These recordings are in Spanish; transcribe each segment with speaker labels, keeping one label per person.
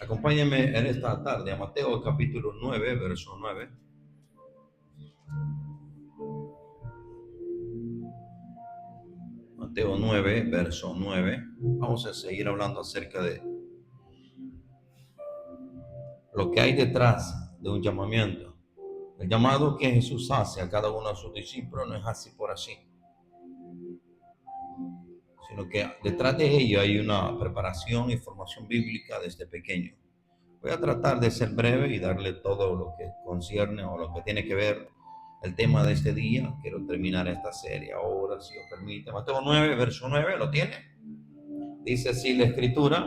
Speaker 1: Acompáñenme en esta tarde a Mateo capítulo 9, verso 9. Mateo 9, verso 9. Vamos a seguir hablando acerca de lo que hay detrás de un llamamiento. El llamado que Jesús hace a cada uno de sus discípulos no es así por así, sino que detrás de ello hay una preparación y formación bíblica desde pequeño. Voy a tratar de ser breve y darle todo lo que concierne o lo que tiene que ver el tema de este día. Quiero terminar esta serie ahora, si os permite. Mateo 9, verso 9, ¿lo tiene? Dice así la escritura,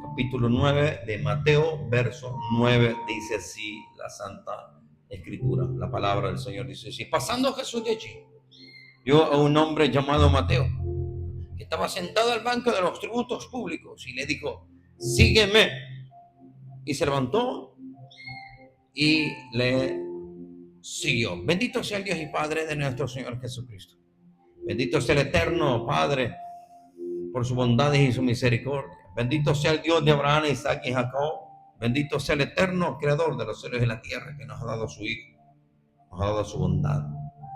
Speaker 1: capítulo 9 de Mateo, verso 9, dice así la Santa Escritura. La palabra del Señor dice así: pasando Jesús de allí, vio a un hombre llamado Mateo, que estaba sentado al banco de los tributos públicos, y le dijo: sígueme. Y se levantó y le siguió. Bendito sea el Dios y Padre de nuestro Señor Jesucristo. Bendito sea el eterno Padre por su bondad y su misericordia. Bendito sea el Dios de Abraham, Isaac y Jacob. Bendito sea el eterno creador de los cielos y la tierra, que nos ha dado su Hijo, nos ha dado su bondad,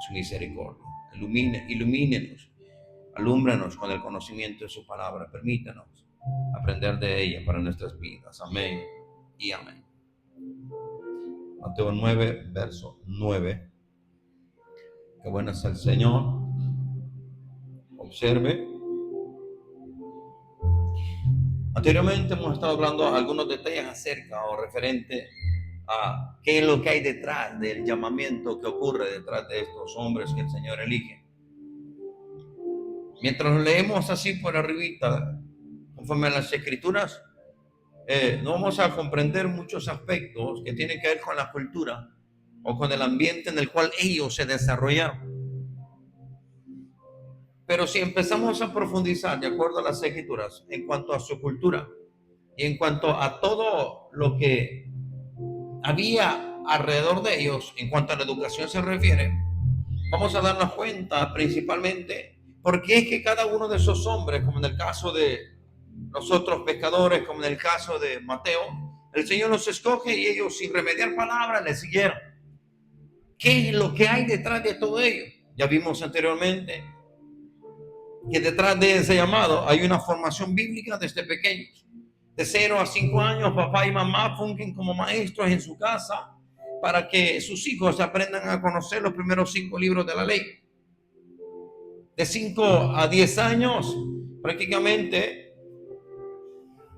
Speaker 1: su misericordia. Ilumínenos, alúmbranos con el conocimiento de su palabra. Permítanos aprender de ella para nuestras vidas. Amén y amén. Mateo 9, verso 9. Qué bueno es el Señor. Observe. Anteriormente hemos estado hablando de algunos detalles acerca o referente a qué es lo que hay detrás del llamamiento que ocurre detrás de estos hombres que el Señor elige. Mientras lo leemos así por arribita, conforme a las Escrituras, no vamos a comprender muchos aspectos que tienen que ver con la cultura o con el ambiente en el cual ellos se desarrollaron. Pero si empezamos a profundizar de acuerdo a las Escrituras en cuanto a su cultura y en cuanto a todo lo que había alrededor de ellos en cuanto a la educación se refiere, vamos a darnos cuenta principalmente porque es que cada uno de esos hombres, como en el caso de los otros pescadores, como en el caso de Mateo, el Señor los escoge y ellos, sin remediar palabras, le siguieron. ¿Qué es lo que hay detrás de todo ello? Ya vimos anteriormente que detrás de ese llamado hay una formación bíblica desde pequeños. De 0 a 5 años, papá y mamá fungen como maestros en su casa para que sus hijos aprendan a conocer los primeros 5 libros de la ley. De 5 a 10 años, prácticamente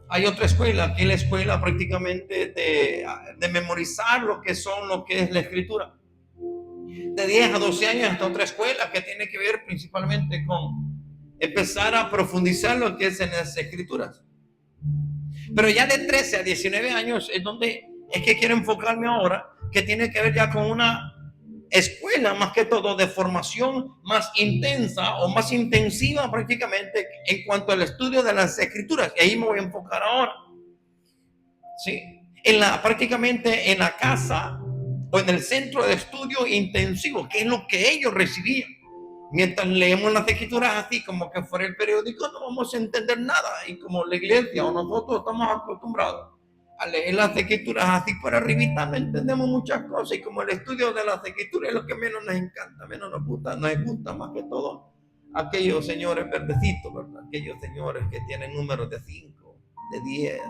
Speaker 1: hay otra escuela, que es la escuela prácticamente de memorizar lo que es la escritura. De 10 a 12 años hasta otra escuela que tiene que ver principalmente con empezar a profundizar lo que es en las escrituras. Pero ya de 13 a 19 años es donde es que quiero enfocarme ahora, que tiene que ver ya con una escuela más que todo de formación más intensa o más intensiva prácticamente en cuanto al estudio de las escrituras. Y ahí me voy a enfocar ahora. ¿Sí? Prácticamente en la casa o en el centro de estudio intensivo, que es lo que ellos recibían. Mientras leemos las escrituras así como que fuera el periódico, no vamos a entender nada. Y como la iglesia o nosotros estamos acostumbrados a leer las escrituras así por arribita, no entendemos muchas cosas. Y como el estudio de las escrituras es lo que menos nos encanta, menos nos gusta más que todo aquellos señores verdecitos, ¿verdad? Aquellos señores que tienen números de 5, de 10,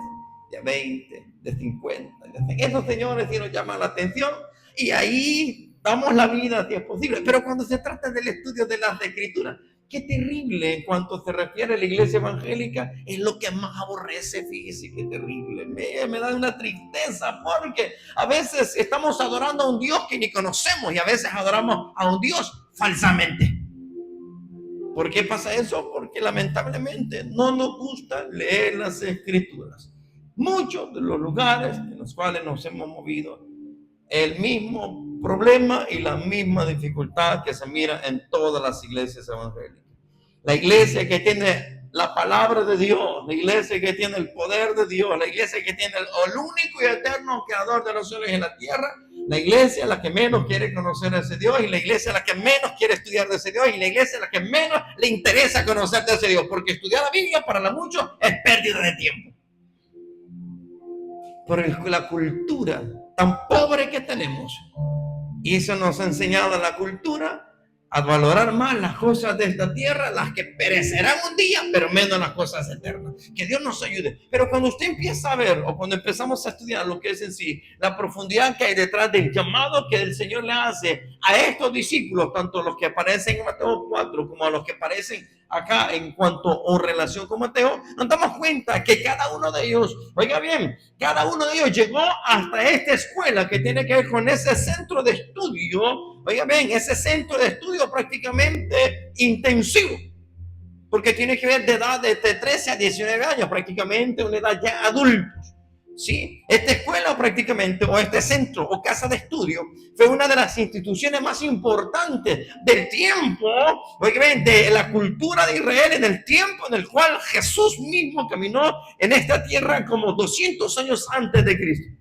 Speaker 1: de 20, de 50. Esos señores sí nos llaman la atención y ahí damos la vida si es posible. Pero cuando se trata del estudio de las escrituras, qué terrible en cuanto se refiere a la iglesia evangélica, es lo que más aborrece, fíjese, qué terrible. Me da una tristeza porque a veces estamos adorando a un Dios que ni conocemos y a veces adoramos a un Dios falsamente. ¿Por qué pasa eso? Porque lamentablemente no nos gusta leer las escrituras. Muchos de los lugares en los cuales nos hemos movido, el mismo problema y la misma dificultad que se mira en todas las iglesias evangélicas. La iglesia que tiene la palabra de Dios, la iglesia que tiene el poder de Dios, la iglesia que tiene el único y eterno creador de los cielos y la tierra, la iglesia la que menos quiere conocer a ese Dios, y la iglesia la que menos quiere estudiar de ese Dios, y la iglesia la que menos le interesa conocer de ese Dios, porque estudiar la Biblia para muchos es pérdida de tiempo. por la cultura tan pobre que tenemos. Y eso nos ha enseñado la cultura a valorar más las cosas de esta tierra, las que perecerán un día, pero menos las cosas eternas. Que Dios nos ayude. Pero cuando usted empieza a ver, o cuando empezamos a estudiar lo que es en sí, la profundidad que hay detrás del llamado que el Señor le hace a estos discípulos, tanto los que aparecen en Mateo 4 como a los que aparecen acá en cuanto o relación con Mateo, nos damos cuenta que cada uno de ellos, oiga bien, cada uno de ellos llegó hasta esta escuela que tiene que ver con ese centro de estudio, oiga bien, ese centro de estudio prácticamente intensivo, porque tiene que ver de edad de 13 a 19 años, prácticamente una edad ya adultos. Sí, esta escuela prácticamente, o este centro o casa de estudio, fue una de las instituciones más importantes del tiempo, de la cultura de Israel, en el tiempo en el cual Jesús mismo caminó en esta tierra como 200 años antes de Cristo.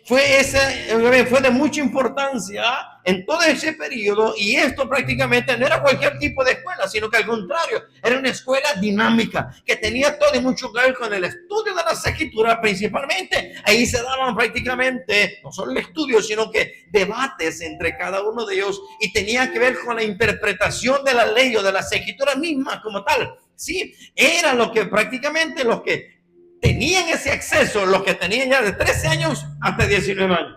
Speaker 1: Fue de mucha importancia en todo ese periodo, y esto prácticamente no era cualquier tipo de escuela, sino que al contrario, era una escuela dinámica que tenía todo y mucho que ver con el estudio de las escrituras principalmente. Ahí se daban prácticamente no solo el estudio, sino que debates entre cada uno de ellos, y tenía que ver con la interpretación de la ley o de las escrituras mismas como tal. Sí, era lo que prácticamente los que tenían ese acceso, los que tenían ya de 13 años hasta 19 años.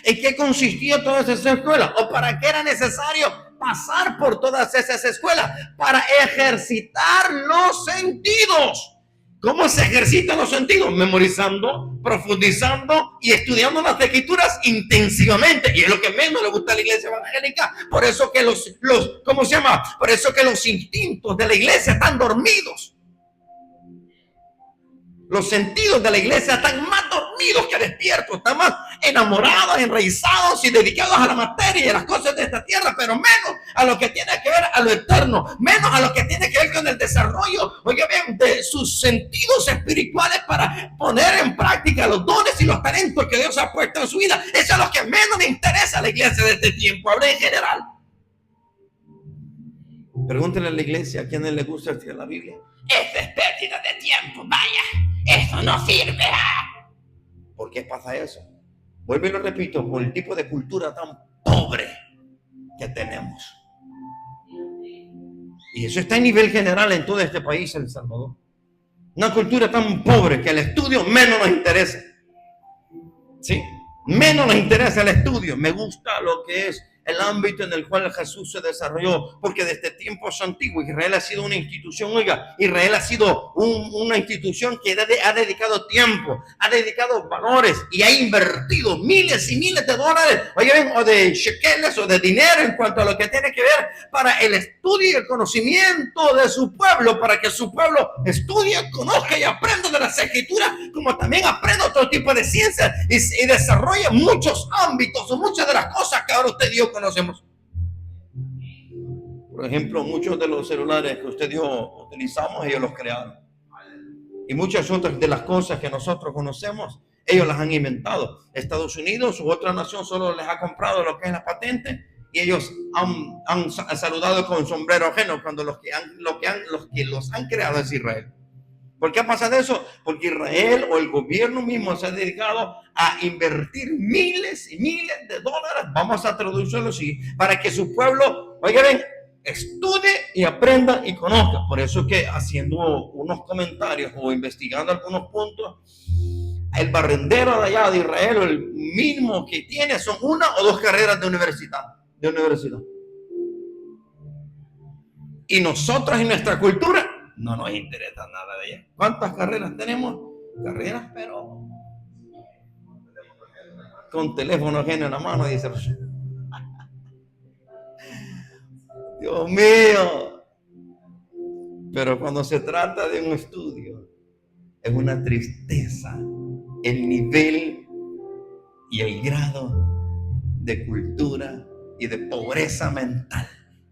Speaker 1: ¿En qué consistía toda esa escuela? ¿O para qué era necesario pasar por todas esas escuelas? Para ejercitar los sentidos. ¿Cómo se ejercitan los sentidos? Memorizando, profundizando y estudiando las escrituras intensivamente. Y es lo que menos le gusta a la iglesia evangélica. Por eso que ¿cómo se llama? Por eso que los instintos de la iglesia están dormidos. Los sentidos de la iglesia están más dormidos que despiertos, están más enamorados, enraizados y dedicados a la materia y a las cosas de esta tierra, pero menos a lo que tiene que ver a lo eterno, menos a lo que tiene que ver con el desarrollo, oiga bien, de sus sentidos espirituales para poner en práctica los dones y los talentos que Dios ha puesto en su vida. Eso es lo que menos le interesa a la iglesia de este tiempo, habla en general. Pregúntenle a la iglesia a quienes les gusta estudiar la Biblia. Esto es pérdida de tiempo, vaya, esto no sirve. ¿Por qué pasa eso? Vuelvo y lo repito, por el tipo de cultura tan pobre que tenemos. Y eso está a nivel general en todo este país, El Salvador. Una cultura tan pobre que el estudio menos nos interesa. ¿Sí? Menos nos interesa el estudio. Me gusta lo que es el ámbito en el cual Jesús se desarrolló, porque desde tiempos antiguos Israel ha sido una institución, Israel ha sido una institución que ha dedicado tiempo, ha dedicado valores y ha invertido miles y miles de dólares, o de shekeles o de dinero en cuanto a lo que tiene que ver para el estudio y el conocimiento de su pueblo, para que su pueblo estudie, conozca y aprenda de las escrituras, como también aprenda otro tipo de ciencias y desarrolle muchos ámbitos o muchas de las cosas que ahora usted y yo conocemos. Por ejemplo, muchos de los celulares que usted y yo utilizamos, ellos los crearon. Y muchas otras de las cosas que nosotros conocemos, ellos las han inventado. Estados Unidos u otra nación solo les ha comprado lo que es la patente, y ellos han saludado con sombrero ajeno cuando los que los han creado es Israel. ¿Por qué pasa de eso? Porque Israel o el gobierno mismo se ha dedicado a invertir miles y miles de dólares, vamos a traducirlo así, para que su pueblo, oigan, estudie y aprenda y conozca. Por eso que haciendo unos comentarios o investigando algunos puntos, el barrendero de allá de Israel, el mínimo que tiene son 1 o 2 carreras de universidad. Y nosotros en nuestra cultura no nos interesa nada de ella. ¿Cuántas carreras tenemos? Carreras, pero con teléfono ajeno en la mano, dice. Dios mío. Pero cuando se trata de un estudio, es una tristeza el nivel y el grado de cultura y de pobreza mental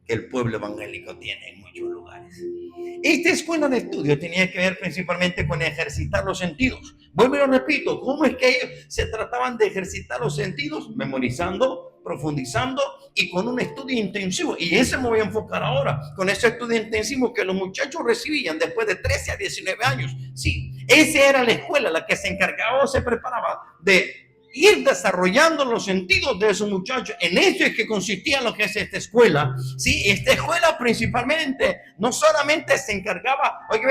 Speaker 1: que el pueblo evangélico tiene en muchos lugares. Esta escuela de estudio tenía que ver principalmente con ejercitar los sentidos. Vuelvo y lo repito, ¿cómo es que ellos se trataban de ejercitar los sentidos? Memorizando, profundizando y con un estudio intensivo. Y ese me voy a enfocar ahora, con ese estudio intensivo que los muchachos recibían después de 13 a 19 años. Sí, Esa era la escuela, la que se encargaba o se preparaba de ir desarrollando los sentidos de esos muchachos. En eso es que consistía lo que es esta escuela. Sí, esta escuela principalmente no solamente se encargaba, oye,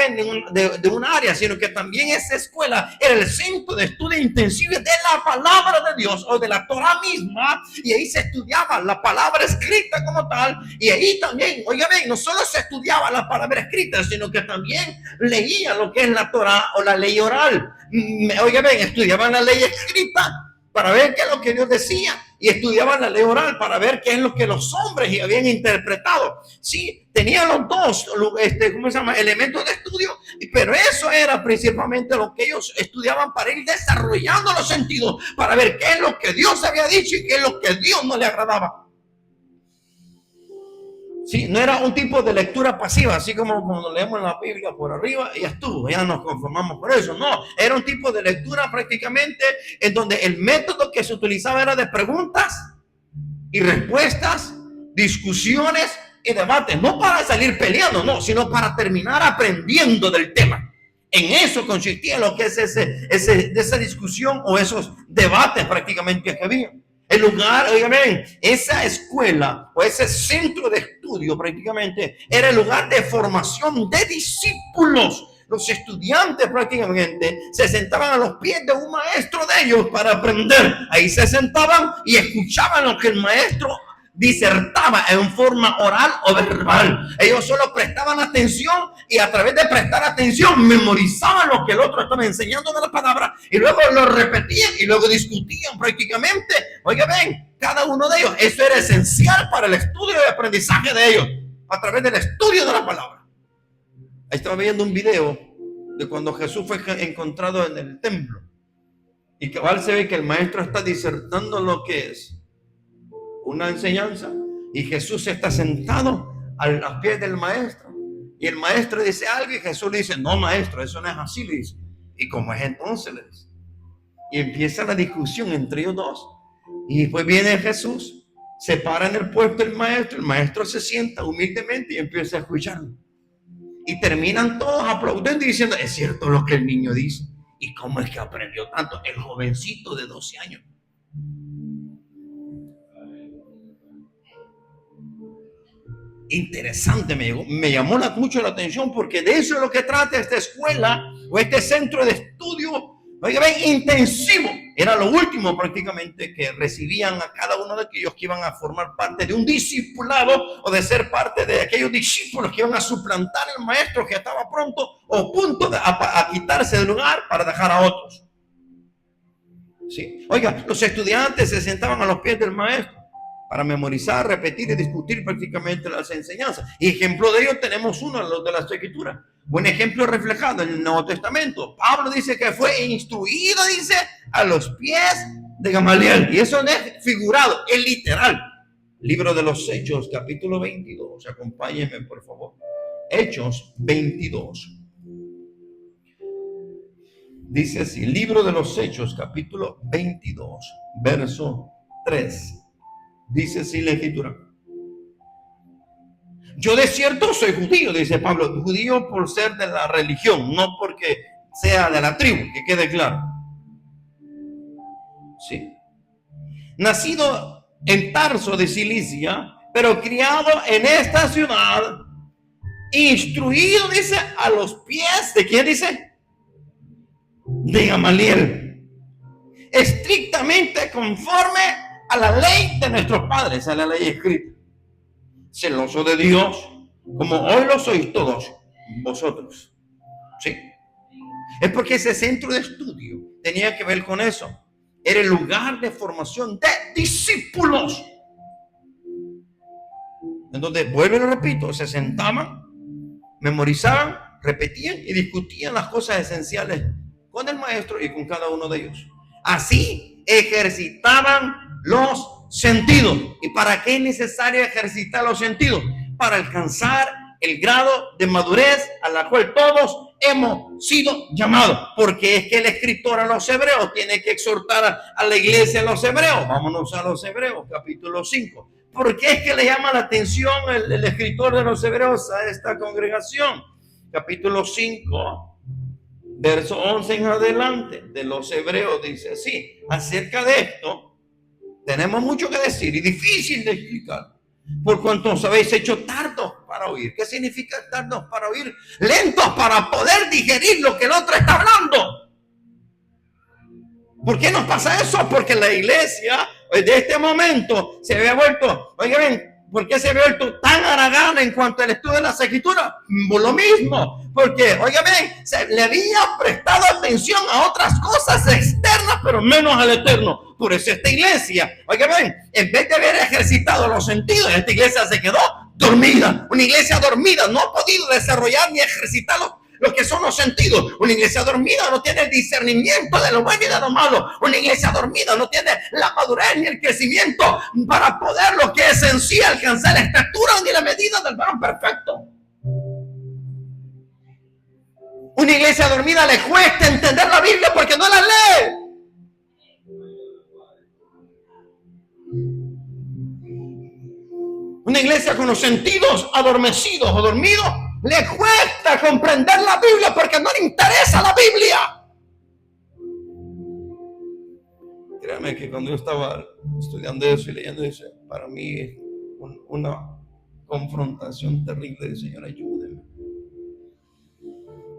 Speaker 1: de un área, sino que también esa escuela era el centro de estudio intensivo de la palabra de Dios o de la Torah misma, y ahí se estudiaba la palabra escrita como tal, y ahí también, oye, no solo se estudiaba la palabra escrita, sino que también leía lo que es la Torah o la ley oral. Oye, estudiaban la ley escrita para ver qué es lo que Dios decía, y estudiaban la ley oral para ver qué es lo que los hombres habían interpretado. Sí, tenían los dos, ¿cómo se llama? Elementos de estudio, pero eso era principalmente lo que ellos estudiaban para ir desarrollando los sentidos, para ver qué es lo que Dios había dicho y qué es lo que Dios no le agradaba. Sí, no era un tipo de lectura pasiva, así como cuando leemos la Biblia por arriba y ya estuvo, ya nos conformamos por eso. No, era un tipo de lectura prácticamente en donde el método que se utilizaba era de preguntas y respuestas, discusiones y debates, no para salir peleando, no, sino para terminar aprendiendo del tema. En eso consistía lo que es esa discusión o esos debates prácticamente que había. El lugar, oigan, esa escuela o ese centro de estudio prácticamente era el lugar de formación de discípulos. Los estudiantes prácticamente se sentaban a los pies de un maestro de ellos para aprender. Ahí se sentaban y escuchaban lo que el maestro disertaba en forma oral o verbal. Ellos solo prestaban atención y a través de prestar atención memorizaban lo que el otro estaba enseñando de la palabra y luego lo repetían y luego discutían prácticamente. Oiga, ven, cada uno de ellos, eso era esencial para el estudio y aprendizaje de ellos a través del estudio de la palabra. Ahí estaba viendo un video de cuando Jesús fue encontrado en el templo y cabal se ve que el maestro está disertando lo que es una enseñanza y Jesús está sentado a los pies del maestro y el maestro dice algo y Jesús le dice: no, maestro, eso no es así, le dice. ¿Y cómo es entonces? Le dice. Y empieza la discusión entre ellos dos y después viene Jesús, se para en el puesto del maestro, el maestro se sienta humildemente y empieza a escucharlo y terminan todos aplaudiendo y diciendo: es cierto lo que el niño dice. ¿Y cómo es que aprendió tanto el jovencito de 12 años? Interesante, me llamó mucho la atención, porque de eso es lo que trata esta escuela o este centro de estudio, intensivo. Era lo último prácticamente que recibían a cada uno de aquellos que iban a formar parte de un discipulado o de ser parte de aquellos discípulos que iban a suplantar al maestro que estaba pronto o punto a quitarse del lugar para dejar a otros. ¿Sí? Oiga, los estudiantes se sentaban a los pies del maestro para memorizar, repetir y discutir prácticamente las enseñanzas. Y ejemplo de ello tenemos uno, los de las Escrituras. Buen ejemplo reflejado en el Nuevo Testamento. Pablo dice que fue instruido, dice, a los pies de Gamaliel. Y eso no es figurado, es literal. Libro de los Hechos, capítulo 22. Acompáñenme, por favor. Hechos 22. Dice así, libro de los Hechos, capítulo 22, verso 3. Dice así la Escritura: yo de cierto soy judío, dice Pablo, judío por ser de la religión, no porque sea de la tribu, que quede claro. Sí. Nacido en Tarso de Cilicia, pero criado en esta ciudad, instruido, dice, a los pies de ¿quién dice? De Gamaliel, estrictamente conforme a la ley de nuestros padres, a la ley escrita, celoso de Dios, como hoy lo sois todos vosotros. ¿Sí? Es porque ese centro de estudio tenía que ver con eso. Era el lugar de formación de discípulos, en donde, vuelvo y lo repito, se sentaban, memorizaban, repetían y discutían las cosas esenciales con el maestro y con cada uno de ellos. Así ejercitaban los sentidos. ¿Y para qué es necesario ejercitar los sentidos? Para alcanzar el grado de madurez a la cual todos hemos sido llamados. Porque es que el escritor a los hebreos tiene que exhortar a la iglesia de los hebreos. Vámonos a los hebreos, capítulo 5. ¿Por qué es que le llama la atención el escritor de los hebreos a esta congregación? Capítulo 5, verso 11 en adelante de los Hebreos dice así: acerca de esto tenemos mucho que decir y difícil de explicar, por cuanto os habéis hecho tardos para oír. ¿Qué significa tardos para oír? Lentos para poder digerir lo que el otro está hablando. ¿Por qué nos pasa eso? Porque la iglesia de este momento se había vuelto, oigan, ¿por qué se había vuelto tan haragana en cuanto al estudio de las escrituras? Lo mismo, porque, oigan, se le había prestado atención a otras cosas externas, pero menos al eterno. Por eso esta iglesia, oigan, en vez de haber ejercitado los sentidos, esta iglesia se quedó dormida. Una iglesia dormida no ha podido desarrollar ni ejercitar lo que son los sentidos. Una iglesia dormida no tiene el discernimiento de lo bueno y de lo malo. Una iglesia dormida no tiene la madurez ni el crecimiento para poder lo que es en sí alcanzar la estatura ni la medida del varón perfecto. Una iglesia dormida le cuesta entender la Biblia porque no la lee. Una iglesia con los sentidos adormecidos o dormidos le cuesta comprender la Biblia porque no le interesa la Biblia. Créame que cuando yo estaba estudiando eso y leyendo eso, para mí es una confrontación terrible de Señor, ayúdeme.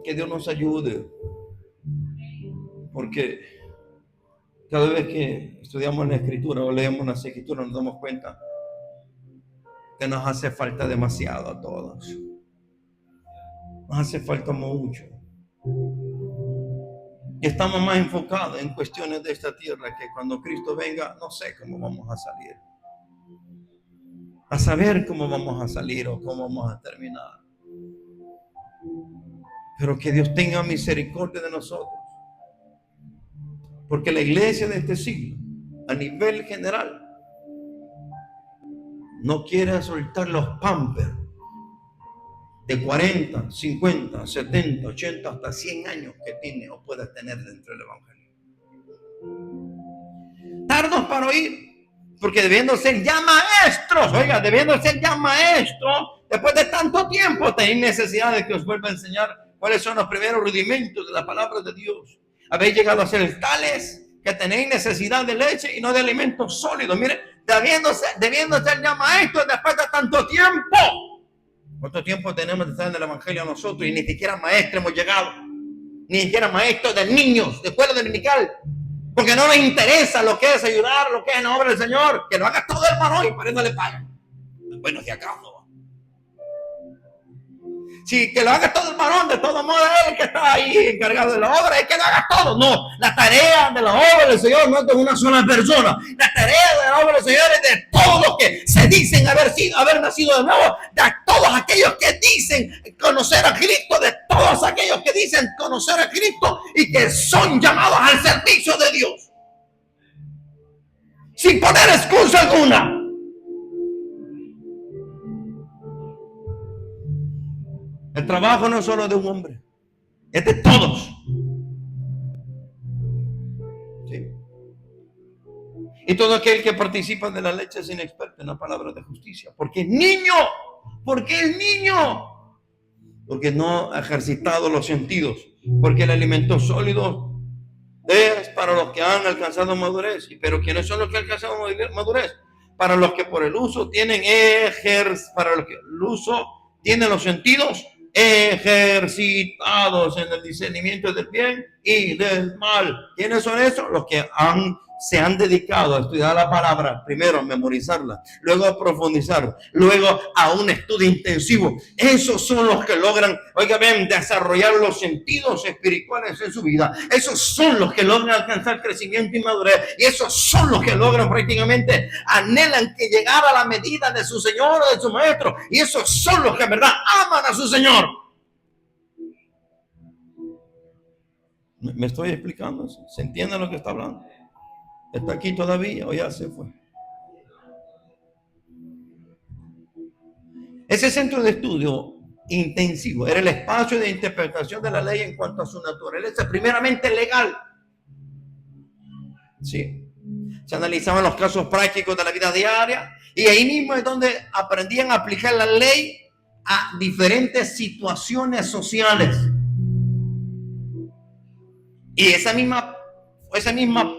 Speaker 1: Que Dios nos ayude. Porque cada vez que estudiamos la Escritura o leemos las Escrituras nos damos cuenta que nos hace falta demasiado a todos. Nos hace falta mucho. Y estamos más enfocados en cuestiones de esta tierra que cuando Cristo venga, no sé cómo vamos a salir. A saber cómo vamos a salir o cómo vamos a terminar. Pero que Dios tenga misericordia de nosotros. Porque la iglesia de este siglo, a nivel general, no quiere soltar los pampers de 40, 50, 70, 80, hasta 100 años que tiene o puede tener dentro del evangelio. Tardos para oír, porque debiendo ser ya maestros, oiga, debiendo ser ya maestros, después de tanto tiempo tenéis necesidad de que os vuelva a enseñar cuáles son los primeros rudimentos de la palabra de Dios. Habéis llegado a ser tales que tenéis necesidad de leche y no de alimentos sólidos. Mire, debiendo ser ya maestros después de tanto tiempo. ¿Cuánto tiempo tenemos de estar en el evangelio nosotros y ni siquiera maestros hemos llegado? Ni siquiera maestros de niños, de escuela dominical. Porque no nos interesa lo que es ayudar, lo que es en la obra del Señor. Que lo haga todo el varón y para eso le pagan. Bueno, si acaso. Sí, que lo haga todo el varón, de todo modo él que está ahí encargado de la obra, es que lo haga todo. No, la tarea de la obra del Señor no es de una sola persona. La tarea de la obra del Señor es de todos los que se dicen haber nacido de nuevo, de todos aquellos que dicen conocer a Cristo, de todos aquellos que dicen conocer a Cristo y que son llamados al servicio de Dios. Sin poner excusa alguna. El trabajo no es solo de un hombre, es de todos. ¿Sí? Y todo aquel que participa de la leche es inexperto en la palabra de justicia. Porque es niño. Porque es niño. Porque no ha ejercitado los sentidos. Porque el alimento sólido es para los que han alcanzado madurez. Pero ¿quiénes son los que han alcanzado madurez? Para los que por el uso tienen para los que el uso tienen los sentidos ejercitados en el discernimiento del bien y del mal. ¿Quiénes son esos? Los que se han dedicado a estudiar la palabra, primero a memorizarla, luego a profundizar, luego a un estudio intensivo. Esos son los que logran, oigan, desarrollar los sentidos espirituales en su vida. Esos son los que logran alcanzar crecimiento y madurez. Y esos son los que logran prácticamente, anhelan que llegar a la medida de su Señor o de su Maestro. Y esos son los que en verdad aman a su Señor. ¿Me estoy explicando? ¿Se entiende lo que está hablando? ¿Está aquí todavía o ya se fue? Ese centro de estudio intensivo era el espacio de interpretación de la ley en cuanto a su naturaleza, primeramente legal. Sí. Se analizaban los casos prácticos de la vida diaria y ahí mismo es donde aprendían a aplicar la ley a diferentes situaciones sociales. Y esa misma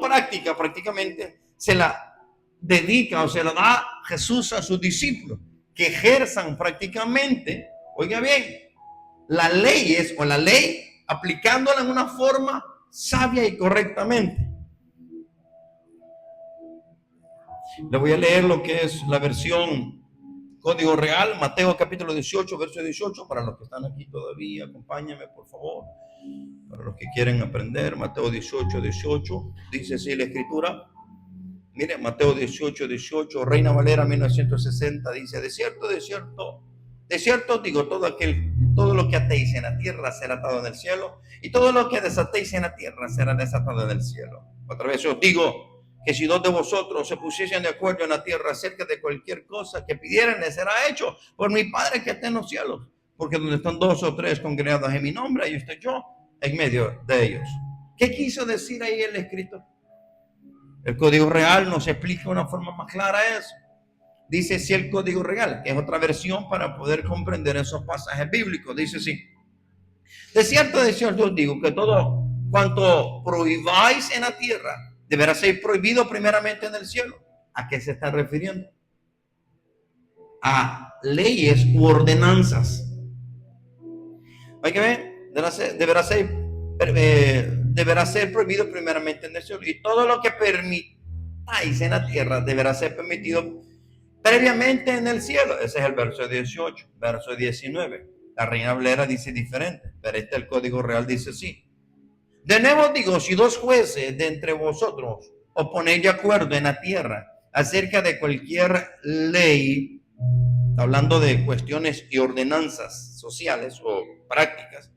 Speaker 1: práctica prácticamente se la dedica o se la da Jesús a sus discípulos, que ejerzan prácticamente, oiga bien, las leyes o la ley aplicándola en una forma sabia y correctamente. Le voy a leer lo que es la versión Código Real, Mateo capítulo 18, verso 18, para los que están aquí todavía, acompáñame por favor, para los que quieren aprender. Mateo 18, 18, dice así la escritura. Mire, Mateo 18, 18, Reina Valera 1960, dice: de cierto digo, todo lo que atéis en la tierra será atado en el cielo, y todo lo que desatéis en la tierra será desatado en el cielo. Otra vez os digo que si dos de vosotros se pusiesen de acuerdo en la tierra acerca de cualquier cosa que pidieran, les será hecho por mi Padre que está en los cielos. Porque donde están dos o tres congregados en mi nombre, ahí estoy yo en medio de ellos. ¿Qué quiso decir ahí el escritor? El Código Real nos explica de una forma más clara eso. Dice si el Código Real, que es otra versión para poder comprender esos pasajes bíblicos, dice así: de cierto os digo que todo cuanto prohibáis en la tierra deberá ser prohibido primeramente en el cielo. ¿A qué se está refiriendo? A leyes u ordenanzas. Hay que ver, deberá ser prohibido primeramente en el cielo, y todo lo que permitáis en la tierra deberá ser permitido previamente en el cielo. Ese es el verso 18. Verso 19, la Reina Valera dice diferente, pero el Código Real dice así: de nuevo digo, si dos jueces de entre vosotros os ponéis de acuerdo en la tierra acerca de cualquier ley, hablando de cuestiones y ordenanzas sociales o prácticas,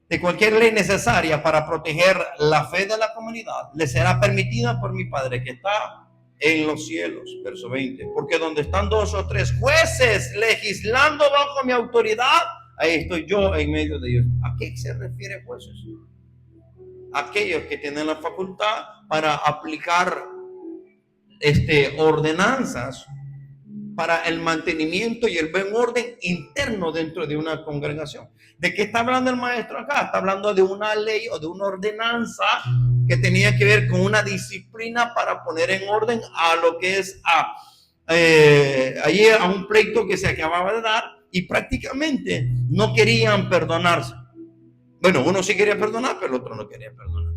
Speaker 1: de cualquier ley necesaria para proteger la fe de la comunidad, le será permitida por mi Padre que está en los cielos. Verso 20, porque donde están dos o tres jueces legislando bajo mi autoridad, ahí estoy yo en medio de ellos. ¿A qué se refiere jueces? Aquellos que tienen la facultad para aplicar ordenanzas para el mantenimiento y el buen orden interno dentro de una congregación. ¿De qué está hablando el maestro acá? Está hablando de una ley o de una ordenanza que tenía que ver con una disciplina para poner en orden a lo que es ayer a un pleito que se acababa de dar, y prácticamente no querían perdonarse. Bueno, uno sí quería perdonar, pero el otro no quería perdonar.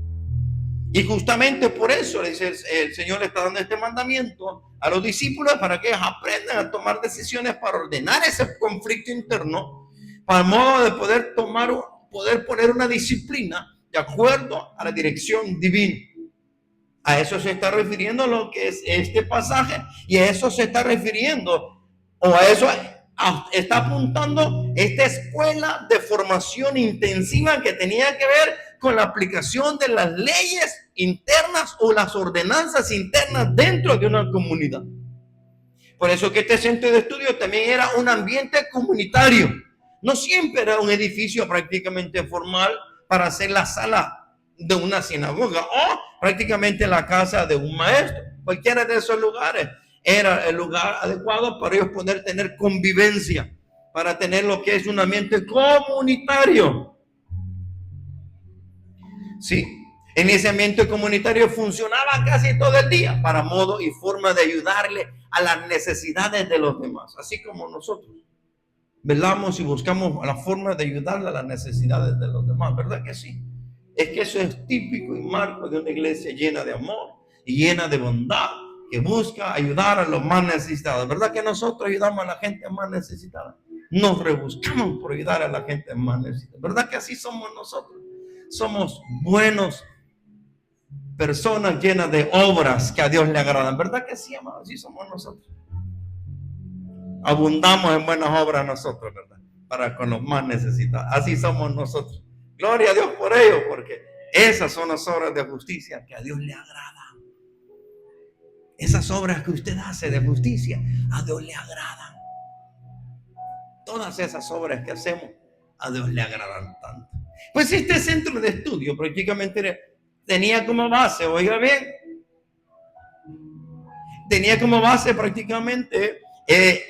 Speaker 1: Y justamente por eso dice el Señor le está dando este mandamiento a los discípulos, para que ellos aprendan a tomar decisiones para ordenar ese conflicto interno, para modo de poder poner una disciplina de acuerdo a la dirección divina. A eso se está refiriendo lo que es este pasaje, y a eso se está refiriendo, o a eso está apuntando esta escuela de formación intensiva que tenía que ver con la aplicación de las leyes internas o las ordenanzas internas dentro de una comunidad. Por eso que este centro de estudio también era un ambiente comunitario. No siempre era un edificio prácticamente formal para hacer la sala de una sinagoga o prácticamente la casa de un maestro. Cualquiera de esos lugares era el lugar adecuado para ellos poder tener convivencia, para tener lo que es un ambiente comunitario. Sí, en ese ambiente comunitario funcionaba casi todo el día para modo y forma de ayudarle a las necesidades de los demás, así como nosotros velamos y buscamos la forma de ayudarle a las necesidades de los demás, ¿verdad que sí? Es que eso es típico y marco de una iglesia llena de amor y llena de bondad, que busca ayudar a los más necesitados. ¿Verdad que nosotros ayudamos a la gente más necesitada? Nos rebuscamos por ayudar a la gente más necesitada. ¿Verdad que así somos nosotros? Somos buenos personas llenas de obras que a Dios le agradan. ¿Verdad que sí, amados? Así somos nosotros. Abundamos en buenas obras nosotros, ¿verdad? Para con los más necesitados. Así somos nosotros. Gloria a Dios por ello, porque esas son las obras de justicia que a Dios le agradan. Esas obras que usted hace de justicia, a Dios le agradan. Todas esas obras que hacemos, a Dios le agradan tanto. Pues este centro de estudio prácticamente tenía como base, oiga bien, tenía como base prácticamente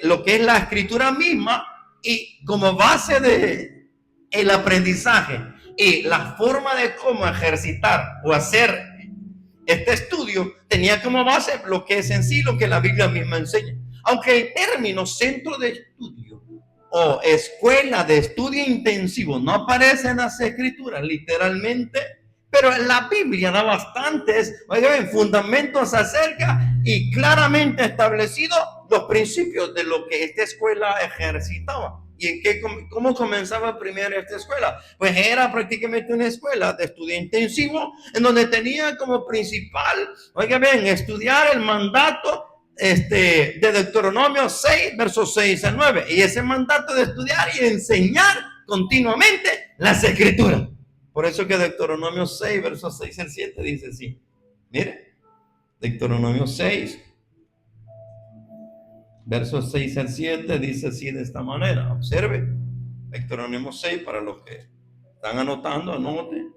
Speaker 1: lo que es la escritura misma, y como base de el aprendizaje, Y la forma de cómo ejercitar o hacer este estudio tenía como base lo que es en sí lo que la Biblia misma enseña. Aunque el término centro de estudio o escuela de estudio intensivo no aparece en las escrituras literalmente, pero en la Biblia da bastantes, oigan, fundamentos acerca y claramente establecidos los principios de lo que esta escuela ejercitaba. ¿Y en qué, cómo comenzaba primero esta escuela? Pues era prácticamente una escuela de estudio intensivo en donde tenía como principal, oigan bien, estudiar el mandato de Deuteronomio 6, versos 6 al 9. Y ese mandato de estudiar y enseñar continuamente las escrituras. Por eso que Deuteronomio 6, versos 6 al 7 dice así. Mire, Deuteronomio 6, versos 6 al 7 dice así de esta manera. Observe, Deuteronomio 6, para los que están anotando, anoten.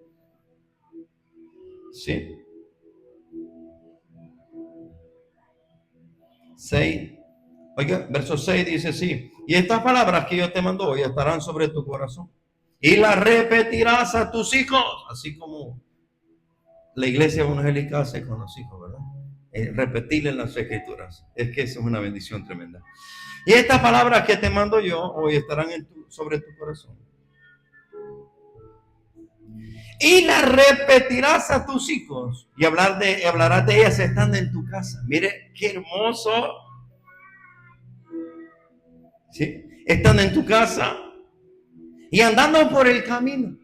Speaker 1: Sí. 6. Oiga, verso 6 dice así. Y estas palabras que yo te mando hoy estarán sobre tu corazón. Y las repetirás a tus hijos. Así como la iglesia evangélica hace con los hijos, ¿verdad? Repetirle las escrituras. Es que eso es una bendición tremenda. Y estas palabras que te mando yo hoy estarán sobre tu corazón. Y las repetirás a tus hijos. Y hablarás de ellas estando en tu casa. Mire, qué hermoso. ¿Sí? Estando en tu casa y andando por el camino.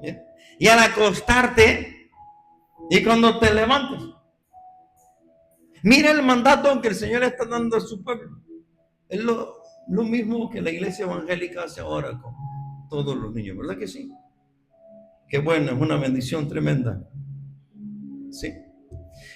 Speaker 1: ¿Sí? Y al acostarte y cuando te levantes. Mira el mandato que el Señor está dando a su pueblo. Es lo mismo que la iglesia evangélica hace ahora con todos los niños, ¿verdad que sí? Qué bueno, es una bendición tremenda. Sí.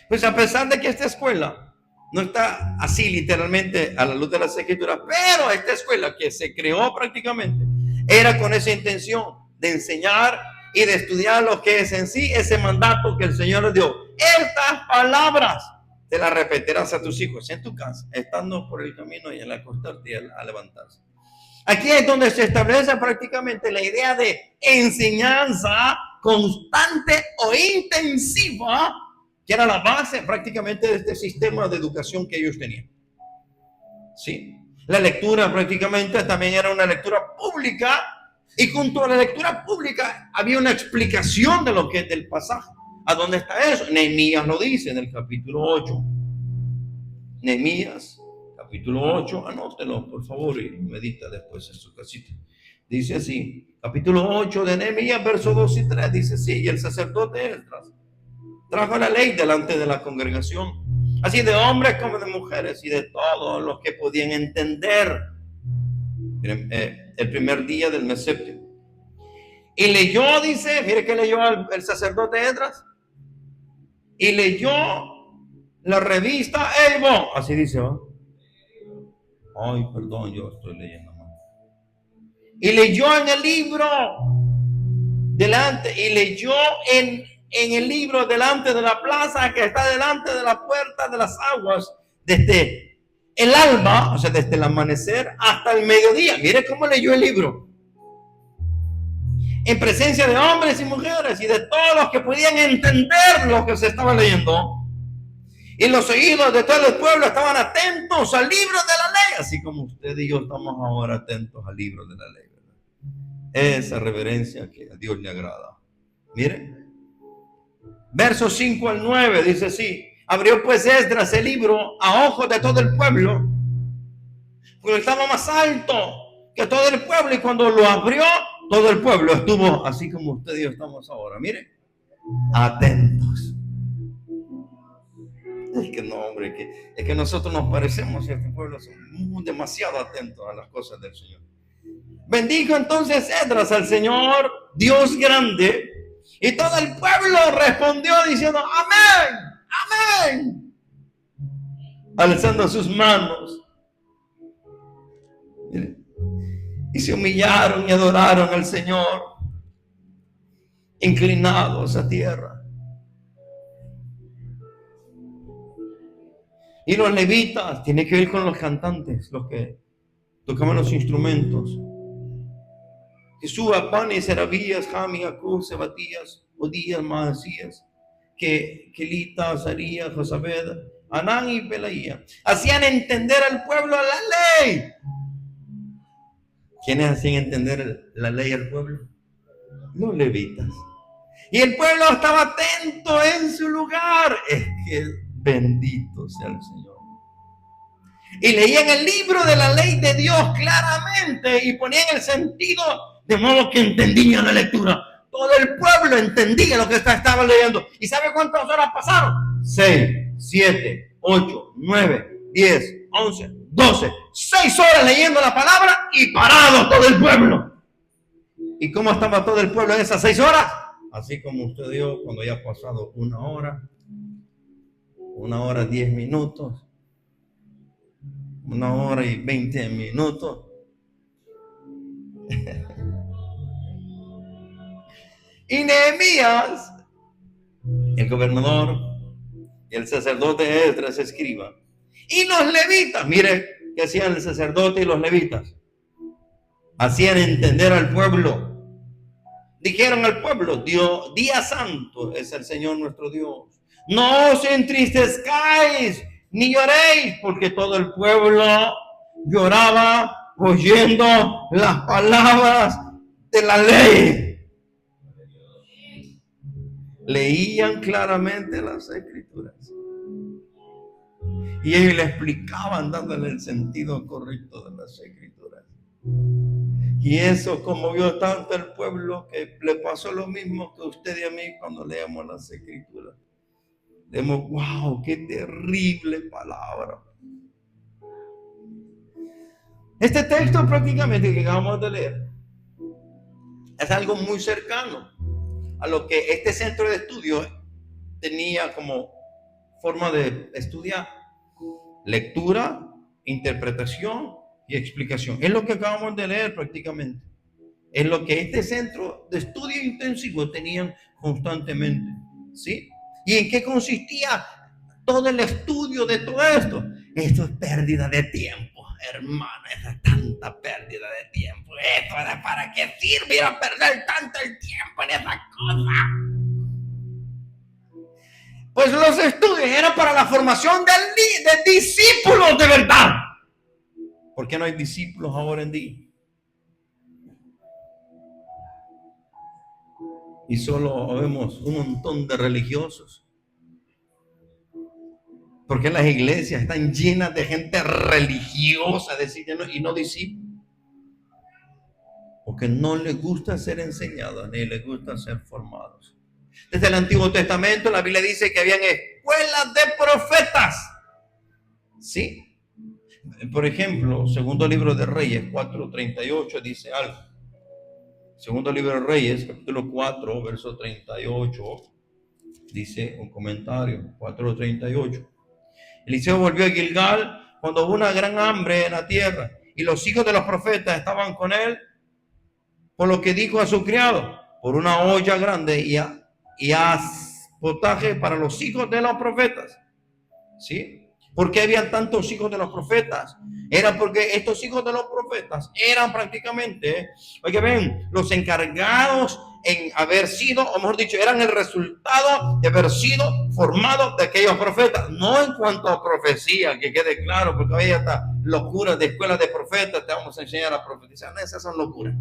Speaker 1: Pues a pesar de que esta escuela no está así literalmente a la luz de las escrituras, pero esta escuela que se creó prácticamente era con esa intención de enseñar y de estudiar lo que es en sí ese mandato que el Señor les dio. Estas palabras te las repetirás a tus hijos en tu casa, estando por el camino y al acostarte y al levantarse. Aquí es donde se establece prácticamente la idea de enseñanza constante o intensiva, que era la base prácticamente de este sistema de educación que ellos tenían. ¿Sí? La lectura prácticamente también era una lectura pública, y junto a la lectura pública había una explicación de lo que es del pasaje. ¿A dónde está eso? Nehemías lo dice en el capítulo 8. Nehemías, capítulo 8, anótelo por favor y medita después en su casita. Dice así, capítulo 8 de Nehemías, versos 2 y 3, dice así: y el sacerdote Esdras trajo la ley delante de la congregación, así de hombres como de mujeres y de todos los que podían entender, el primer día del mes séptimo. Y leyó, dice, mire que leyó el sacerdote Esdras, y leyó la revista Eibon, así dice, ¿no? Ay, perdón, yo estoy leyendo mal. Y leyó en el libro delante, y leyó en el libro delante de la plaza que está delante de la puerta de las aguas, desde el alba, o sea, desde el amanecer hasta el mediodía. Mire cómo leyó el libro. En presencia de hombres y mujeres y de todos los que podían entender lo que se estaba leyendo. Y los oídos de todo el pueblo estaban atentos al libro de la ley, así como usted y yo estamos ahora atentos al libro de la ley, ¿verdad? Esa reverencia que a Dios le agrada. Miren, versos 5 al 9 dice así: abrió pues Esdras el libro a ojos de todo el pueblo, porque estaba más alto que todo el pueblo, y cuando lo abrió, todo el pueblo estuvo así como usted y yo estamos ahora, miren, atentos. Es que no, hombre, es que nosotros nos parecemos a este pueblo, somos demasiado atentos a las cosas del Señor. Bendijo entonces Esdras al Señor, Dios grande, y todo el pueblo respondió diciendo: amén, amén, alzando sus manos. Y se humillaron y adoraron al Señor, inclinados a tierra. Y los levitas, tiene que ver con los cantantes, los que tocaban los instrumentos, que suba Bani, Serabías, Jami, Acub, Sebatías, Odías, Maasías, que Kelita, Azarías, Josabed, Anán y Pelaía. Hacían entender al pueblo la ley. ¿Quiénes hacían entender la ley al pueblo? Los levitas. Y el pueblo estaba atento en su lugar. Es que bendito sea el Señor. Y leían el libro de la ley de Dios claramente y ponían el sentido de modo que entendían la lectura. Todo el pueblo entendía lo que estaba leyendo. ¿Y sabe cuántas horas pasaron? 6, 7, 8, 9, 10, 11, 12. 6 horas leyendo la palabra y parado todo el pueblo. ¿Y cómo estaba todo el pueblo en esas 6 horas? Así como usted dio cuando ya ha pasado 1 hora, 1 hora 10 minutos, 1 hora y 20 minutos. Y Nehemías, el gobernador, y el sacerdote Esdras, escriba, y los levitas, mire qué hacían el sacerdote y los levitas, hacían entender al pueblo. Dijeron al pueblo: Dios, día santo es el Señor nuestro Dios. No os entristezcáis ni lloréis, porque todo el pueblo lloraba oyendo las palabras de la ley. Leían claramente las escrituras y ellos le explicaban dándole el sentido correcto de las escrituras. Y eso conmovió tanto al pueblo que le pasó lo mismo que a usted y a mí cuando leemos las escrituras. Leemos: wow, qué terrible palabra. Este texto prácticamente que acabamos de leer es algo muy cercano a lo que este centro de estudio tenía como forma de estudiar: lectura, interpretación y explicación. Es lo que acabamos de leer prácticamente. Es lo que este centro de estudio intensivo tenían constantemente, ¿sí? ¿Y en qué consistía todo el estudio de todo esto? Esto es pérdida de tiempo, hermano. Es tanta pérdida de tiempo. Esto es para qué sirve ir a perder tanto el tiempo en esa cosa. Pues los estudios eran para la formación de discípulos de verdad. ¿Por qué no hay discípulos ahora en día? Y solo vemos un montón de religiosos. Porque las iglesias están llenas de gente religiosa y no discípulos. Porque no les gusta ser enseñados ni les gusta ser formados. Desde el Antiguo Testamento la Biblia dice que habían escuelas de profetas. ¿Sí? Por ejemplo, segundo libro de Reyes 4:38 dice algo. Segundo libro de Reyes, capítulo 4, verso 38, dice un comentario, 4:38. Eliseo volvió a Gilgal cuando hubo una gran hambre en la tierra y los hijos de los profetas estaban con él, por lo que dijo a su criado: por una olla grande y haz potaje para los hijos de los profetas. ¿Sí? ¿Por qué habían tantos hijos de los profetas? Era porque estos hijos de los profetas eran prácticamente, oye, ven, los encargados en haber sido, o mejor dicho, eran el resultado de haber sido formados de aquellos profetas. No en cuanto a profecía, que quede claro, porque hoy hasta locuras de escuelas de profetas te vamos a enseñar a profetizar. No, esas son locuras.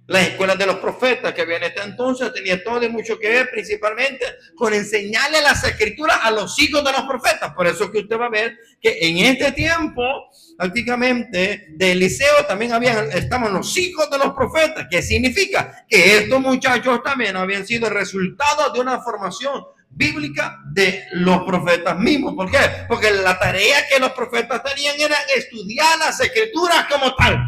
Speaker 1: Las escuelas de los profetas que habían en este entonces tenía todo y mucho que ver principalmente con enseñarle las escrituras a los hijos de los profetas. Por eso que usted va a ver que en este tiempo prácticamente de Eliseo también estaban los hijos de los profetas. ¿Qué significa? Que estos muchachos también habían sido el resultado de una formación bíblica de los profetas mismos. ¿Por qué? Porque la tarea que los profetas tenían era estudiar las escrituras como tal.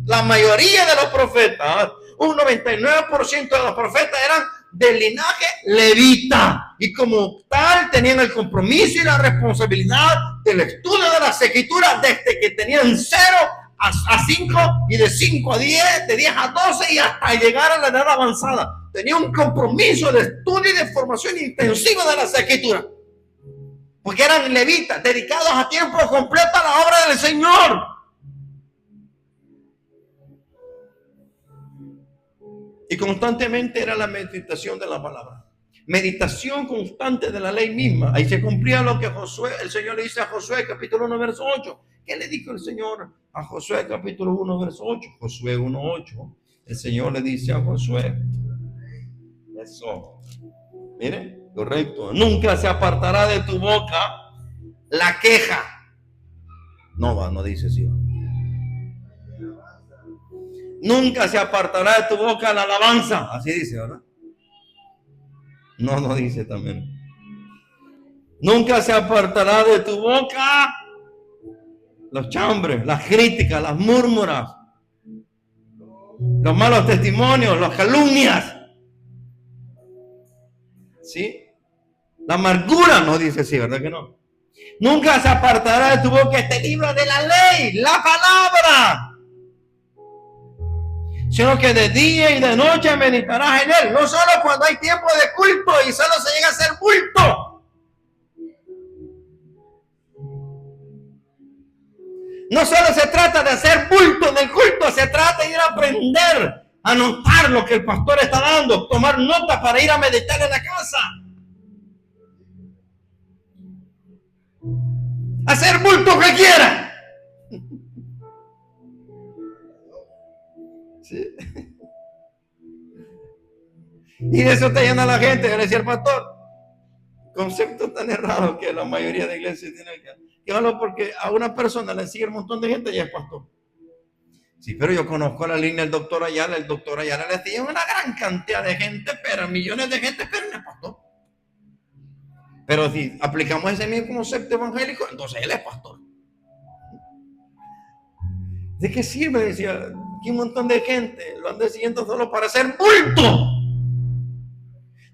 Speaker 1: La mayoría de los profetas, un 99% de los profetas eran del linaje levita y como tal tenían el compromiso y la responsabilidad del estudio de las escrituras desde que tenían 0 a 5 y de 5 a 10, de 10 a 12 y hasta llegar a la edad avanzada. Tenía un compromiso de estudio y de formación intensiva de las escrituras porque eran levitas dedicados a tiempo completo a la obra del Señor. Y constantemente era la meditación de la palabra. Meditación constante de la ley misma. Ahí se cumplía lo que Josué, el Señor le dice a Josué, capítulo 1, verso 8. ¿Qué le dijo el Señor a Josué, capítulo 1, verso 8? Josué 1, 8. El Señor le dice a Josué, eso, mire, correcto. Nunca se apartará de tu boca la queja. No dice así. Nunca se apartará de tu boca la alabanza. Así dice, ¿verdad? No dice también. Nunca se apartará de tu boca los chambres, las críticas, las murmuras, los malos testimonios, las calumnias. ¿Sí? La amargura no dice así, ¿verdad que no? Nunca se apartará de tu boca este libro de la ley, la palabra, sino que de día y de noche meditarás en él. No solo cuando hay tiempo de culto y solo se llega a ser bulto. No solo se trata de hacer bulto en el culto, se trata de ir a aprender, a notar lo que el pastor está dando, tomar nota para ir a meditar en la casa. Hacer bulto que quiera. Sí. Y de eso está llena la gente, le decía el pastor. Concepto tan errado que la mayoría de iglesias tienen que hablo porque a una persona le sigue un montón de gente y es pastor. Sí, pero yo conozco la línea del doctor Ayala. El doctor Ayala le sigue una gran cantidad de gente, pero millones de gente, pero no es pastor. Pero si aplicamos ese mismo concepto evangélico, entonces él es pastor. ¿De qué sirve? Decía, que un montón de gente lo anda siguiendo solo para hacer bulto.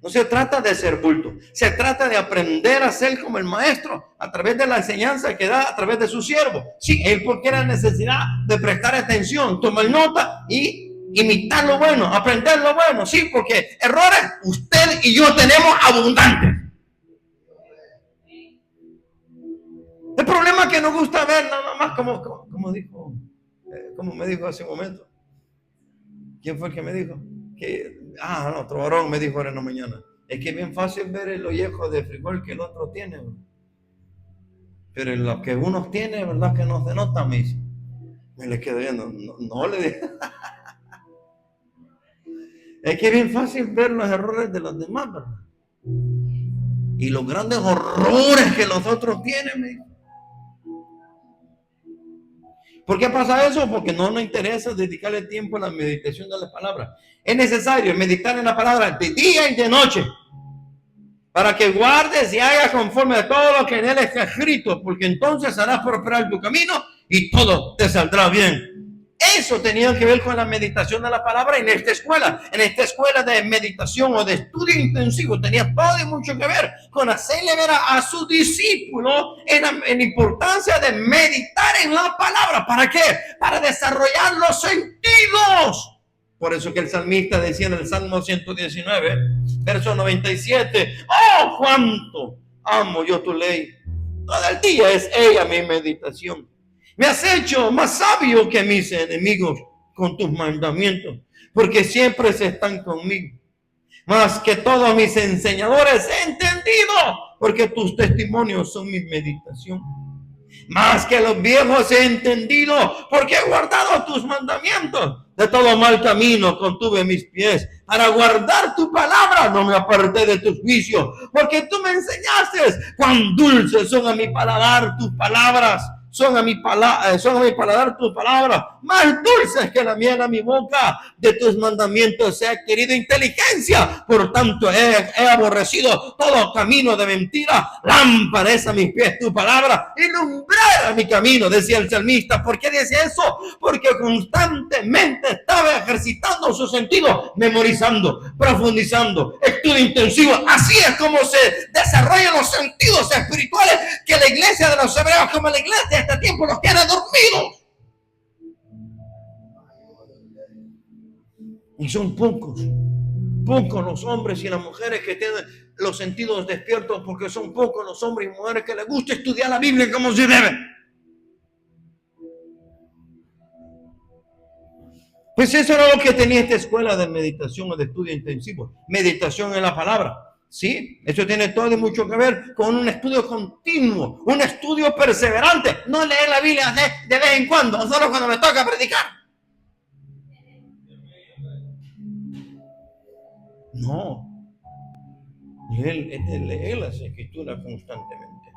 Speaker 1: No se trata de ser bulto, se trata de aprender a ser como el maestro a través de la enseñanza que da a través de su siervo. Sí, él porque era necesidad de prestar atención, tomar nota y imitar lo bueno, aprender lo bueno. Sí, porque errores usted y yo tenemos abundantes. El problema es que nos gusta ver nada más como dijo, como me dijo hace un momento. ¿Quién fue el que me dijo? Otro varón me dijo ahora en la mañana. Es que es bien fácil ver el ollejo de frijol que el otro tiene, ¿verdad? Pero en lo que uno tiene, ¿verdad? Que no se nota, me dice. Me le quedé viendo, no le dije. Es que es bien fácil ver los errores de los demás, ¿verdad? Y los grandes horrores que los otros tienen, me dice. ¿Por qué pasa eso? Porque no nos interesa dedicarle tiempo a la meditación de las palabras. Es necesario meditar en la palabra de día y de noche, para que guardes y hagas conforme a todo lo que en él está escrito, porque entonces harás prosperar tu camino y todo te saldrá bien. Eso tenía que ver con la meditación de la palabra en esta escuela de meditación o de estudio intensivo, tenía todo y mucho que ver con hacerle ver a su discípulo en la importancia de meditar en la palabra. ¿Para qué? Para desarrollar los sentidos. Por eso que el salmista decía en el Salmo 119, verso 97, ¡oh, cuánto amo yo tu ley! Todo el día es ella mi meditación. Me has hecho más sabio que mis enemigos con tus mandamientos, porque siempre se están conmigo. Más que todos mis enseñadores he entendido, porque tus testimonios son mi meditación. Más que los viejos he entendido, porque he guardado tus mandamientos. De todo mal camino contuve mis pies, para guardar tu palabra no me aparté de tus juicios, porque tú me enseñaste cuán dulces son a mi paladar tus palabras. Son a mi paladar tus palabras, más dulces que la miel a mi boca. De tus mandamientos he adquirido inteligencia, por tanto he aborrecido todo camino de mentira. Lámpara es a mis pies tu palabra y lumbrera mi camino, decía el salmista. ¿Por qué decía eso? Porque constantemente estaba ejercitando su sentido, memorizando, profundizando, estudio intensivo. Así es como se desarrollan los sentidos espirituales que la iglesia de los hebreos, como la iglesia de este tiempo, los tiene dormidos. Y son pocos los hombres y las mujeres que tienen los sentidos despiertos, porque son pocos los hombres y mujeres que les gusta estudiar la Biblia como se debe. Pues eso era lo que tenía esta escuela de meditación o de estudio intensivo. Meditación en la palabra. Sí, eso tiene todo y mucho que ver con un estudio continuo, un estudio perseverante. No leer la Biblia de vez en cuando, solo cuando me toca predicar. No, leer las escrituras constantemente.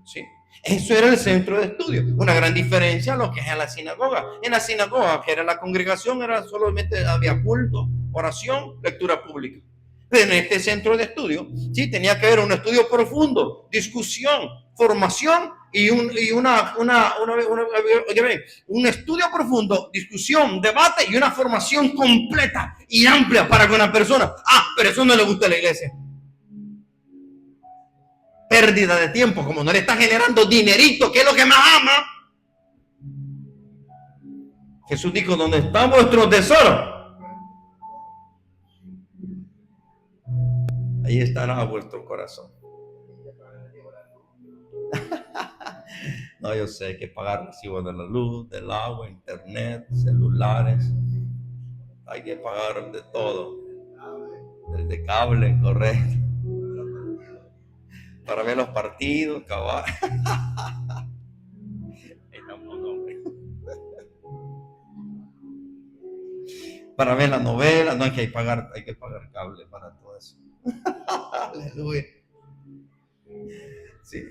Speaker 1: ¿Sí? Eso era el centro de estudio. Una gran diferencia a lo que es en la sinagoga. En la sinagoga, que era la congregación, era solamente había culto, oración, lectura pública. Pero en este centro de estudio, sí, tenía que haber un estudio profundo, discusión, formación y un estudio profundo, discusión, debate y una formación completa y amplia para que una persona, pero eso no le gusta a la iglesia. Pérdida de tiempo, como no le está generando dinerito, que es lo que más ama. Jesús dijo, ¿dónde está vuestro tesoro? Ahí estará vuestro corazón. No, yo sé, hay que pagar recibo de la luz, del agua, internet, celulares. Hay que pagar de todo. Desde cable, correcto. Para ver los partidos, cabal. Para ver la novela, no hay que pagar cable para todo eso. Aleluya. Sí.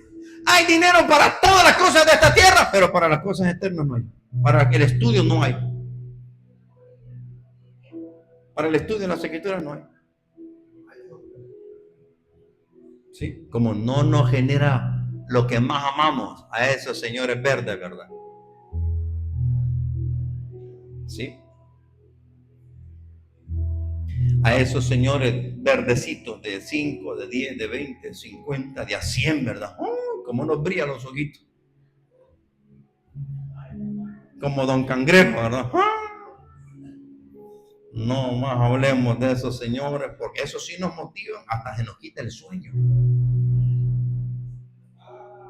Speaker 1: Hay dinero para todas las cosas de esta tierra, pero para las cosas eternas no hay. Para el estudio no hay. Para el estudio en las escrituras no hay. ¿Sí? Como no nos genera lo que más amamos a esos señores verdes, ¿verdad? ¿Sí? A esos señores verdecitos de 5, de 10, de 20, 50, de a 100, ¿verdad? Como nos brillan los ojitos. Como Don Cangrejo, ¿verdad? No más hablemos de esos señores, porque eso sí nos motiva, hasta se nos quita el sueño.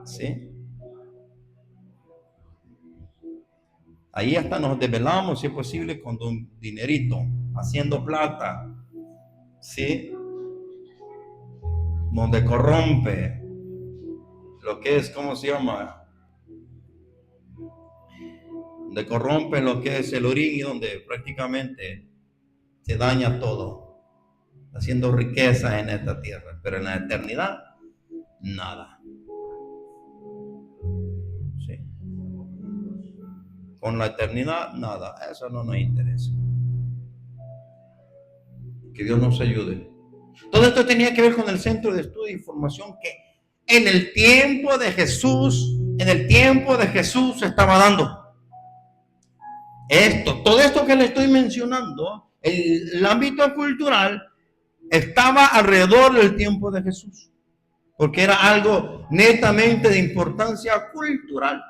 Speaker 1: ¿Sí? Ahí hasta nos desvelamos, si es posible, con un dinerito, haciendo plata. ¿Sí? Donde corrompe lo que es, ¿cómo se llama? Donde corrompe lo que es el orín y donde prácticamente se daña todo, haciendo riquezas en esta tierra, pero en la eternidad, nada. ¿Sí? Con la eternidad, nada. Eso no nos interesa. Que Dios nos ayude. Todo esto tenía que ver con el centro de estudio e información que en el tiempo de Jesús se estaba dando. Todo esto que le estoy mencionando, el ámbito cultural estaba alrededor del tiempo de Jesús, porque era algo netamente de importancia cultural.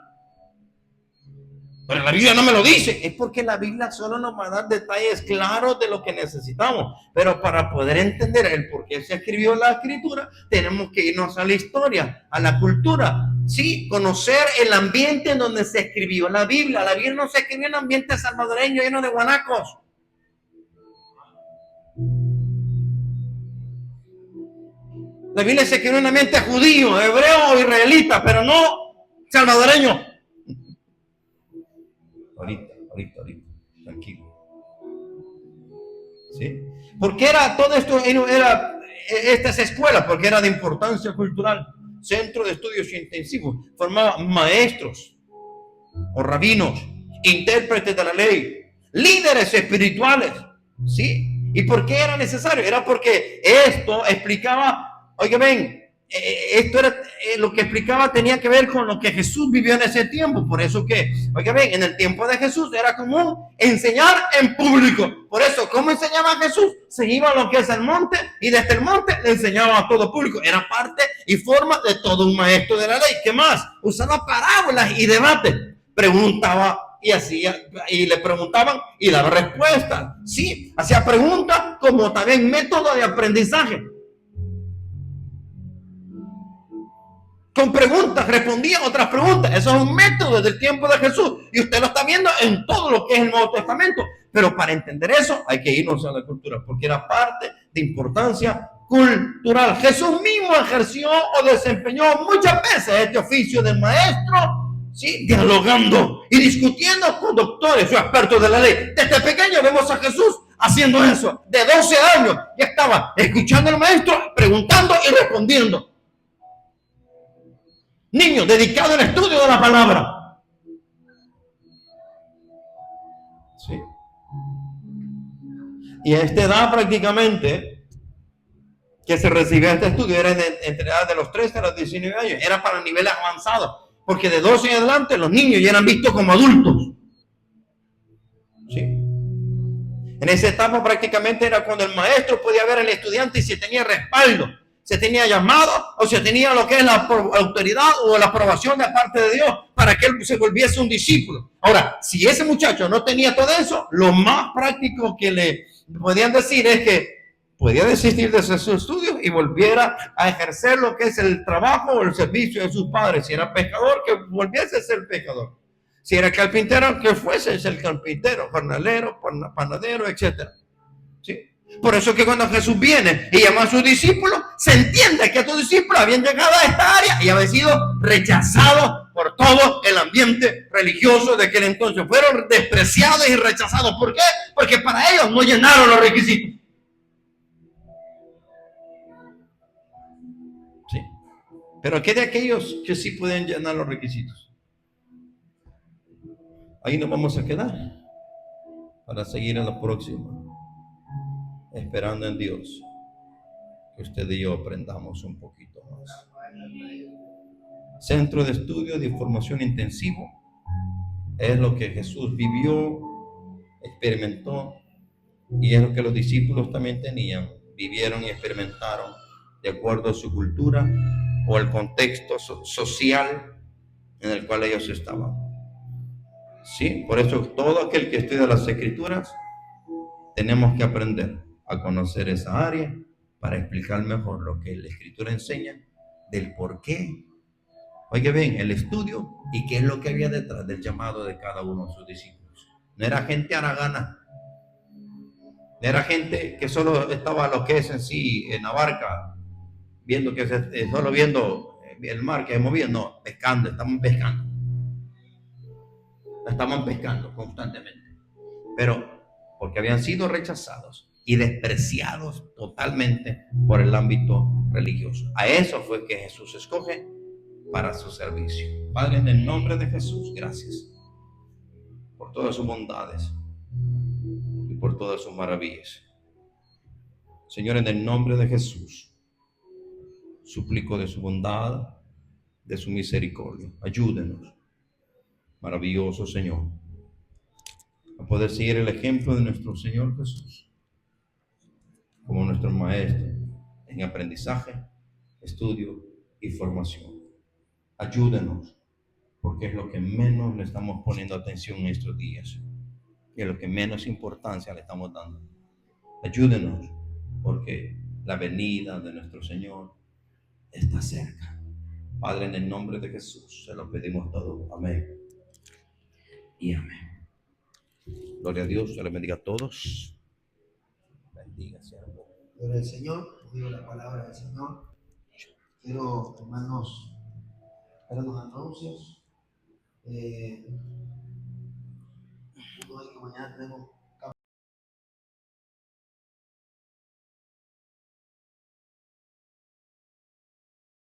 Speaker 1: Pero la Biblia no me lo dice, es porque la Biblia solo nos va a dar detalles claros de lo que necesitamos. Pero para poder entender el por qué se escribió la escritura, tenemos que irnos a la historia, a la cultura. Sí, conocer el ambiente en donde se escribió la Biblia. La Biblia no se escribió en un ambiente salvadoreño lleno de guanacos. La Biblia se escribió en un ambiente judío, hebreo o israelita, pero no salvadoreño. Ahorita, tranquilo. ¿Sí? Porque era todo esto, era estas escuelas, porque era de importancia cultural, centro de estudios intensivos, formaban maestros o rabinos, intérpretes de la ley, líderes espirituales, ¿sí? ¿Y por qué era necesario? Era porque esto explicaba, oiga, ven, esto era lo que explicaba, tenía que ver con lo que Jesús vivió en ese tiempo. Por eso que, oiga, ven, en el tiempo de Jesús era común enseñar en público. Por eso, ¿cómo enseñaba Jesús? Se iba a lo que es el monte y desde el monte le enseñaba a todo público. Era parte y forma de todo un maestro de la ley. ¿Qué más? Usaba parábolas y debates. Preguntaba y hacía, y le preguntaban y daba respuestas. Sí, hacía preguntas como también método de aprendizaje. Con preguntas, respondían otras preguntas. Eso es un método desde el tiempo de Jesús. Y usted lo está viendo en todo lo que es el Nuevo Testamento. Pero para entender eso hay que irnos a la cultura, porque era parte de importancia cultural. Jesús mismo ejerció o desempeñó muchas veces este oficio del maestro, ¿sí? Dialogando y discutiendo con doctores o expertos de la ley. Desde pequeño vemos a Jesús haciendo eso. De 12 años ya estaba escuchando al maestro, preguntando y respondiendo. Niño dedicado al estudio de la palabra. Sí. Y a esta edad prácticamente que se recibía este estudio era entre edad de los 13 a los 19 años. Era para niveles avanzados. Porque de 12 en adelante los niños ya eran vistos como adultos. Sí. En esa etapa prácticamente era cuando el maestro podía ver al estudiante y si tenía respaldo, se tenía llamado o se tenía lo que es la autoridad o la aprobación de parte de Dios para que él se volviese un discípulo. Ahora, si ese muchacho no tenía todo eso, lo más práctico que le podían decir es que podía desistir de sus estudios y volviera a ejercer lo que es el trabajo o el servicio de sus padres. Si era pescador, que volviese a ser pescador. Si era carpintero, que fuese el carpintero, jornalero, panadero, etc. ¿Sí? Por eso es que cuando Jesús viene y llama a sus discípulos, se entiende que estos discípulos habían llegado a esta área y habían sido rechazados por todo el ambiente religioso de aquel entonces. Fueron despreciados y rechazados. ¿Por qué? Porque para ellos no llenaron los requisitos. ¿Sí? Pero ¿qué de aquellos que sí pueden llenar los requisitos? Ahí nos vamos a quedar para seguir en la próxima, esperando en Dios que usted y yo aprendamos un poquito más. Centro de estudio de formación intensivo es lo que Jesús vivió, experimentó, y es lo que los discípulos también tenían, vivieron y experimentaron de acuerdo a su cultura o al contexto social en el cual ellos estaban. Sí, por eso todo aquel que estudia las Escrituras tenemos que aprender a conocer esa área para explicar mejor lo que la Escritura enseña del por qué. Oiga bien, el estudio y qué es lo que había detrás del llamado de cada uno de sus discípulos. No era gente haragana, no era gente que solo estaba lo que es en sí en la barca, viendo que solo viendo el mar que se movía, no, pescando, estaban pescando constantemente. Pero porque habían sido rechazados y despreciados totalmente por el ámbito religioso. A eso fue que Jesús escoge para su servicio. Padre, en el nombre de Jesús, gracias por todas sus bondades y por todas sus maravillas. Señor, en el nombre de Jesús, suplico de su bondad, de su misericordia. Ayúdenos, maravilloso Señor, a poder seguir el ejemplo de nuestro Señor Jesús como nuestro maestro en aprendizaje, estudio y formación. Ayúdenos, porque es lo que menos le estamos poniendo atención en estos días, y es lo que menos importancia le estamos dando. Ayúdenos, porque la venida de nuestro Señor está cerca. Padre, en el nombre de Jesús, se lo pedimos todo. Amén y amén. Gloria a Dios, se les bendiga a todos. Bendiga, siervo.
Speaker 2: Gloria al Señor, oído la palabra del Señor. Quiero, hermanos, dar unos anuncios. Hoy que mañana tenemos